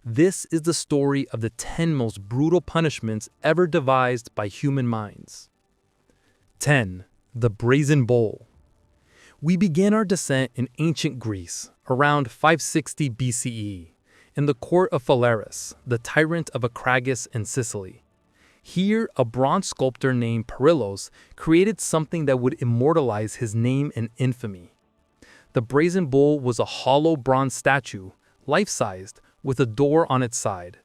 This is the story of the 10 most brutal punishments ever devised by human minds. 10. The Brazen Bull. We began our descent in ancient Greece, around 560 BCE, in the court of Phalaris, the tyrant of Acragas in Sicily. Here, a bronze sculptor named Perillos created something that would immortalize his name and infamy. The Brazen Bull was a hollow bronze statue, life-sized, with a door on its side.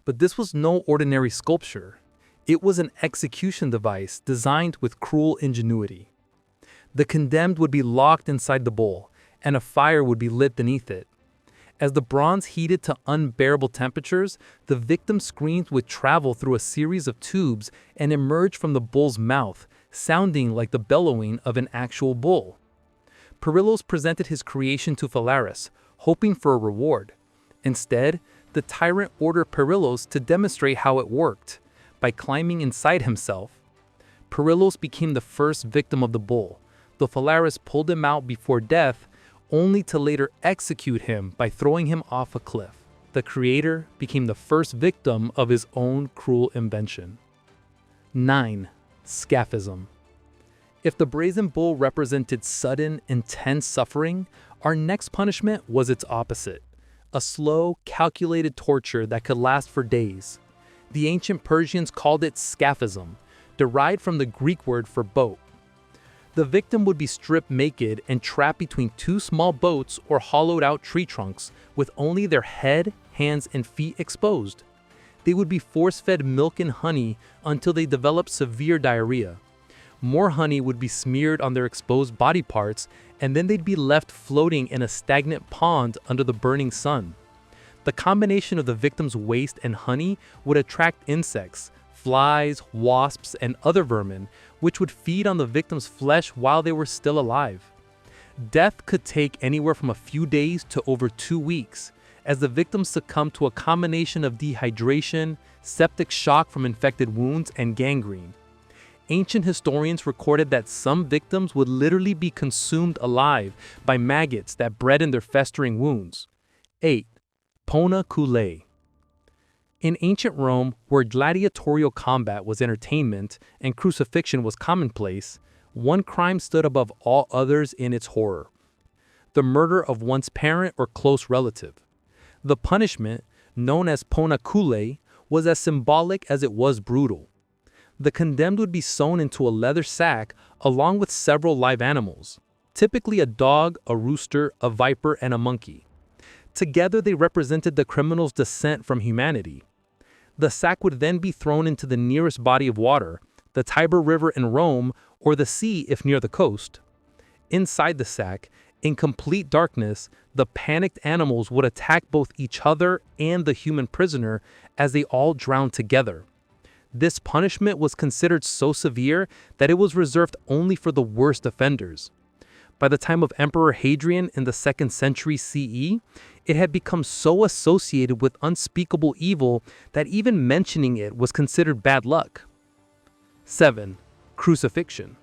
But this was no ordinary sculpture. It was an execution device designed with cruel ingenuity. The condemned would be locked inside the bull, and a fire would be lit beneath it. As the bronze heated to unbearable temperatures, the victim's screams would travel through a series of tubes and emerge from the bull's mouth, sounding like the bellowing of an actual bull. Perillos presented his creation to Phalaris, hoping for a reward. Instead, the tyrant ordered Perillos to demonstrate how it worked. By climbing inside himself, Perillos became the first victim of the bull, though Phalaris pulled him out before death, only to later execute him by throwing him off a cliff. The creator became the first victim of his own cruel invention. 9. Scaphism. If the Brazen Bull represented sudden, intense suffering, our next punishment was its opposite. A slow, calculated torture that could last for days. The ancient Persians called it Scaphism, derived from the Greek word for boat. The victim would be stripped naked and trapped between two small boats or hollowed-out tree trunks with only their head, hands, and feet exposed. They would be force-fed milk and honey until they developed severe diarrhea. More honey would be smeared on their exposed body parts, and then they'd be left floating in a stagnant pond under the burning sun. The combination of the victim's waste and honey would attract insects, flies, wasps, and other vermin, which would feed on the victim's flesh while they were still alive. Death could take anywhere from a few days to over 2 weeks, as the victims succumbed to a combination of dehydration, septic shock from infected wounds, and gangrene. Ancient historians recorded that some victims would literally be consumed alive by maggots that bred in their festering wounds. 8. Poena Cullei. In ancient Rome, where gladiatorial combat was entertainment and crucifixion was commonplace, one crime stood above all others in its horror: the murder of one's parent or close relative. The punishment, known as Poena Cullei, was as symbolic as it was brutal. The condemned would be sewn into a leather sack along with several live animals, typically a dog, a rooster, a viper, and a monkey. Together they represented the criminal's descent from humanity. The sack would then be thrown into the nearest body of water, the Tiber River in Rome, or the sea if near the coast. Inside the sack, in complete darkness, the panicked animals would attack both each other and the human prisoner as they all drowned together. This punishment was considered so severe that it was reserved only for the worst offenders. By the time of Emperor Hadrian in the 2nd century CE, it had become so associated with unspeakable evil that even mentioning it was considered bad luck. 7. Crucifixion.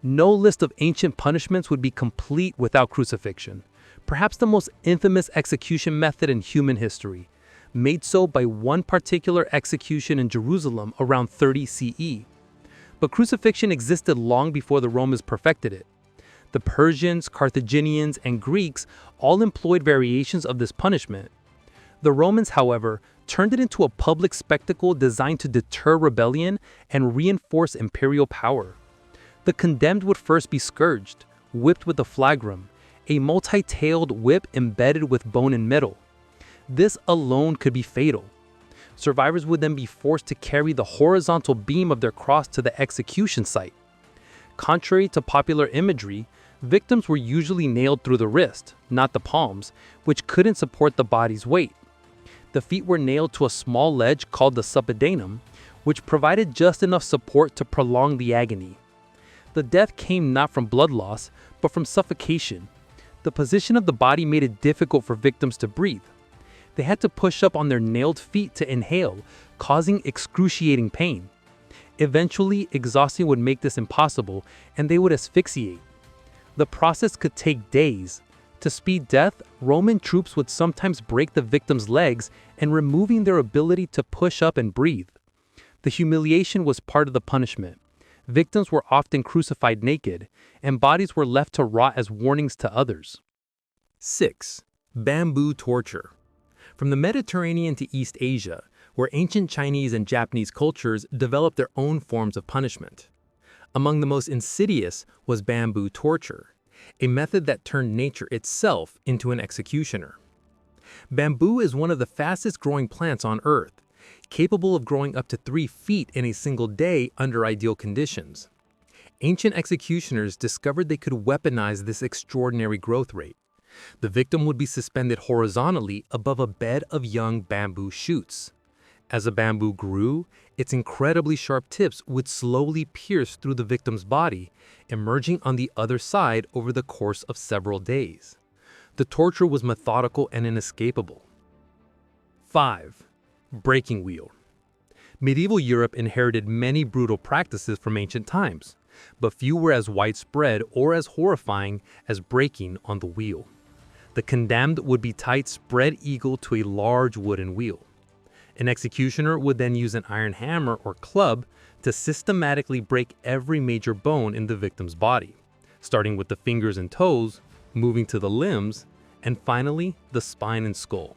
No list of ancient punishments would be complete without crucifixion, perhaps the most infamous execution method in human history, made so by one particular execution in Jerusalem around 30 CE. But crucifixion existed long before the Romans perfected it. The Persians, Carthaginians, and Greeks all employed variations of this punishment. The Romans, however, turned it into a public spectacle designed to deter rebellion and reinforce imperial power. The condemned would first be scourged, whipped with a flagrum, a multi-tailed whip embedded with bone and metal. This alone could be fatal. Survivors would then be forced to carry the horizontal beam of their cross to the execution site. Contrary to popular imagery, victims were usually nailed through the wrist, not the palms, which couldn't support the body's weight. The feet were nailed to a small ledge called the suppedanum, which provided just enough support to prolong the agony. The death came not from blood loss, but from suffocation. The position of the body made it difficult for victims to breathe. They had to push up on their nailed feet to inhale, causing excruciating pain. Eventually, exhaustion would make this impossible, and they would asphyxiate. The process could take days. To speed death, Roman troops would sometimes break the victim's legs and removing their ability to push up and breathe. The humiliation was part of the punishment. Victims were often crucified naked, and bodies were left to rot as warnings to others. 6. Bamboo torture. From the Mediterranean to East Asia, where ancient Chinese and Japanese cultures developed their own forms of punishment. Among the most insidious was bamboo torture, a method that turned nature itself into an executioner. Bamboo is one of the fastest growing plants on Earth, capable of growing up to 3 feet in a single day under ideal conditions. Ancient executioners discovered they could weaponize this extraordinary growth rate. The victim would be suspended horizontally above a bed of young bamboo shoots. As the bamboo grew, its incredibly sharp tips would slowly pierce through the victim's body, emerging on the other side over the course of several days. The torture was methodical and inescapable. 5. Breaking wheel. Medieval Europe inherited many brutal practices from ancient times, but few were as widespread or as horrifying as breaking on the wheel. The condemned would be tied spread-eagle to a large wooden wheel. An executioner would then use an iron hammer or club to systematically break every major bone in the victim's body, starting with the fingers and toes, moving to the limbs, and finally the spine and skull.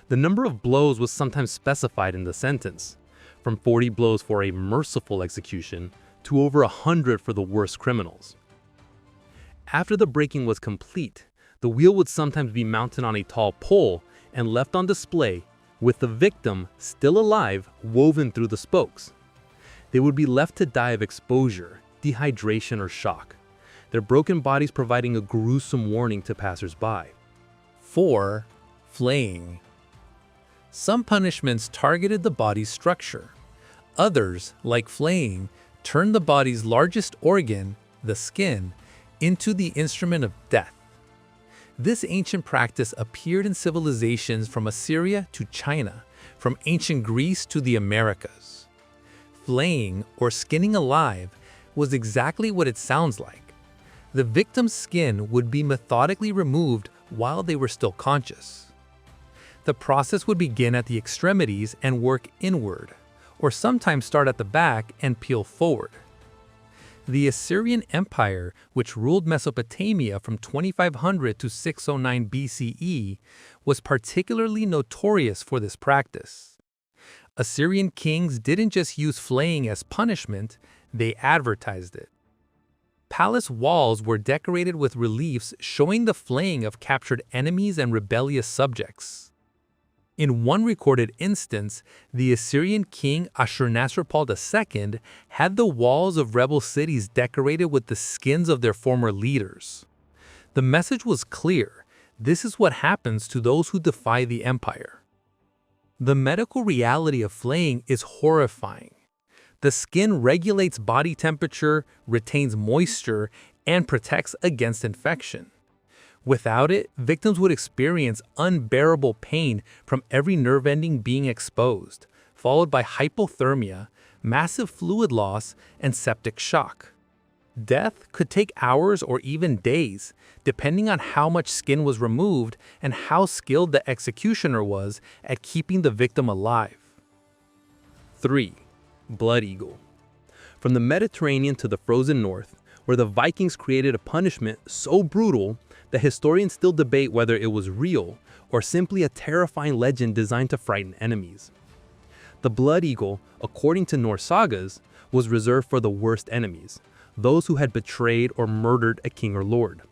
The number of blows was sometimes specified in the sentence, from 40 blows for a merciful execution to over 100 for the worst criminals. After the breaking was complete, the wheel would sometimes be mounted on a tall pole and left on display, with the victim, still alive, woven through the spokes. They would be left to die of exposure, dehydration, or shock, their broken bodies providing a gruesome warning to passers-by. 4. Flaying. Some punishments targeted the body's structure. Others, like flaying, turned the body's largest organ, the skin, into the instrument of death. This ancient practice appeared in civilizations from Assyria to China, from ancient Greece to the Americas. Flaying, or skinning alive, was exactly what it sounds like. The victim's skin would be methodically removed while they were still conscious. The process would begin at the extremities and work inward, or sometimes start at the back and peel forward. The Assyrian Empire, which ruled Mesopotamia from 2500 to 609 BCE, was particularly notorious for this practice. Assyrian kings didn't just use flaying as punishment, they advertised it. Palace walls were decorated with reliefs showing the flaying of captured enemies and rebellious subjects. In one recorded instance, the Assyrian king Ashurnasirpal II had the walls of rebel cities decorated with the skins of their former leaders. The message was clear: this is what happens to those who defy the empire. The medical reality of flaying is horrifying. The skin regulates body temperature, retains moisture, and protects against infection. Without it, victims would experience unbearable pain from every nerve ending being exposed, followed by hypothermia, massive fluid loss, and septic shock. Death could take hours or even days, depending on how much skin was removed and how skilled the executioner was at keeping the victim alive. 3. Blood eagle. From the Mediterranean to the frozen north, where the Vikings created a punishment so brutal that historians still debate whether it was real or simply a terrifying legend designed to frighten enemies. The blood eagle, according to Norse sagas, was reserved for the worst enemies, those who had betrayed or murdered a king or lord.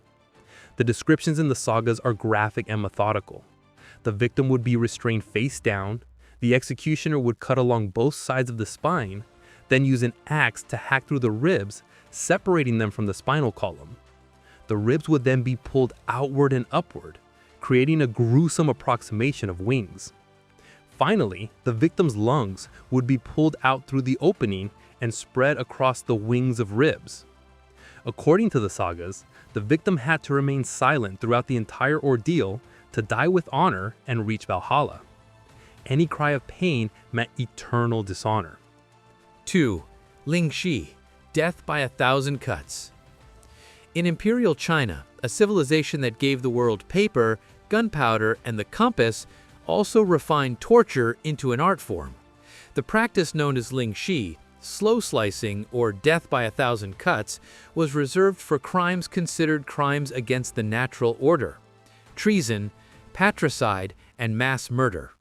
The descriptions in the sagas are graphic and methodical. The victim would be restrained face down, the executioner would cut along both sides of the spine, then use an axe to hack through the ribs, separating them from the spinal column. The ribs would then be pulled outward and upward, creating a gruesome approximation of wings. Finally, the victim's lungs would be pulled out through the opening and spread across the wings of ribs. According to the sagas, the victim had to remain silent throughout the entire ordeal to die with honor and reach Valhalla. Any cry of pain meant eternal dishonor. 2. Ling Shi, death by 1,000 cuts. In Imperial China, A civilization that gave the world paper, gunpowder, and the compass also refined torture into an art form. The practice known as ling shi, slow slicing, or death by 1,000 cuts, was reserved for crimes considered crimes against the natural order: treason, patricide, and mass murder.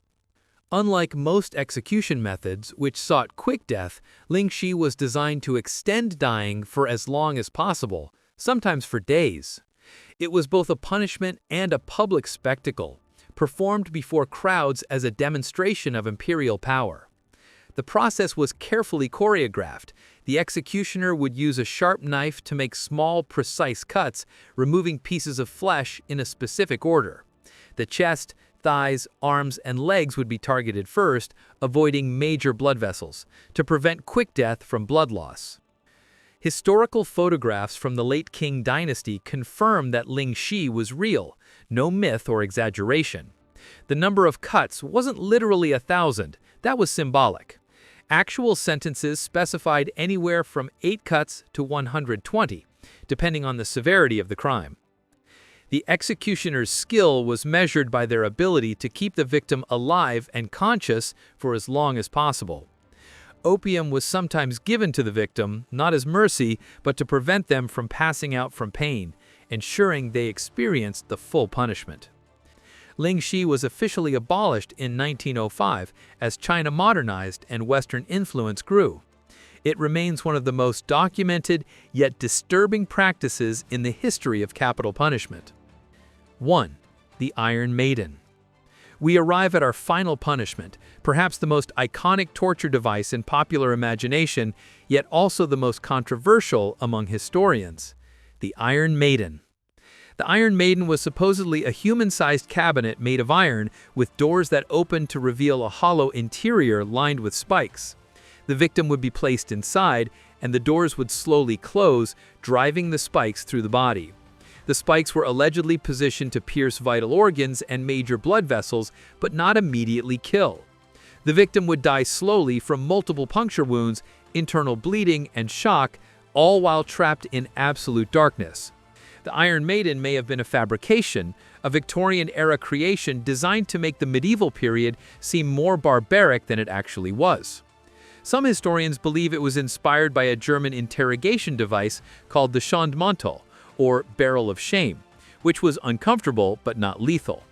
Unlike most execution methods, which sought quick death, ling shi was designed to extend dying for as long as possible, sometimes for days. It was both a punishment and a public spectacle, performed before crowds as a demonstration of imperial power. The process was carefully choreographed. The executioner would use a sharp knife to make small, precise cuts, removing pieces of flesh in a specific order. The chest, thighs, arms, and legs would be targeted first, avoiding major blood vessels, to prevent quick death from blood loss. Historical photographs from the late Qing dynasty confirm that ling shi was real, no myth or exaggeration. The number of cuts wasn't literally 1,000, that was symbolic. Actual sentences specified anywhere from 8 cuts to 120, depending on the severity of the crime. The executioner's skill was measured by their ability to keep the victim alive and conscious for as long as possible. Opium was sometimes given to the victim, not as mercy, but to prevent them from passing out from pain, ensuring they experienced the full punishment. Ling shi was officially abolished in 1905 as China modernized and Western influence grew. It remains one of the most documented yet disturbing practices in the history of capital punishment. 1. The Iron Maiden. We arrive at our final punishment, perhaps the most iconic torture device in popular imagination, yet also the most controversial among historians: the Iron Maiden. The Iron Maiden was supposedly a human-sized cabinet made of iron with doors that opened to reveal a hollow interior lined with spikes. The victim would be placed inside, and the doors would slowly close, driving the spikes through the body. The spikes were allegedly positioned to pierce vital organs and major blood vessels, but not immediately kill. The victim would die slowly from multiple puncture wounds, internal bleeding, and shock, all while trapped in absolute darkness. The Iron Maiden may have been a fabrication, a Victorian-era creation designed to make the medieval period seem more barbaric than it actually was. Some historians believe it was inspired by a German interrogation device called the Schondmantel, or barrel of shame, which was uncomfortable but not lethal.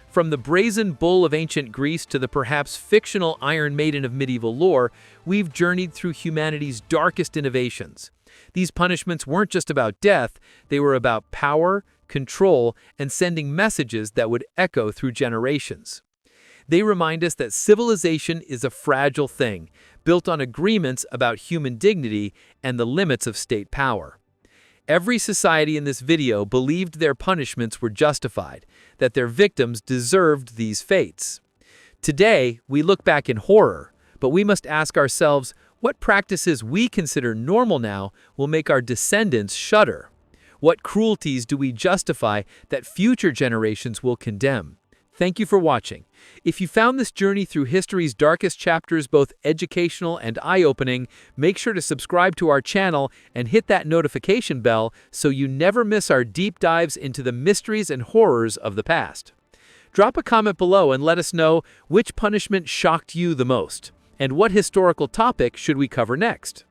From the Brazen Bull of ancient Greece to the perhaps fictional Iron Maiden of medieval lore, we've journeyed through humanity's darkest innovations. These punishments weren't just about death, they were about power, control, and sending messages that would echo through generations. They remind us that civilization is a fragile thing, built on agreements about human dignity and the limits of state power. Every society in this video believed their punishments were justified, that their victims deserved these fates. Today, we look back in horror, but we must ask ourselves, what practices we consider normal now will make our descendants shudder? What cruelties do we justify that future generations will condemn? Thank you for watching. If you found this journey through history's darkest chapters both educational and eye-opening, make sure to subscribe to our channel and hit that notification bell so you never miss our deep dives into the mysteries and horrors of the past. Drop a comment below and let us know which punishment shocked you the most, and what historical topic should we cover next.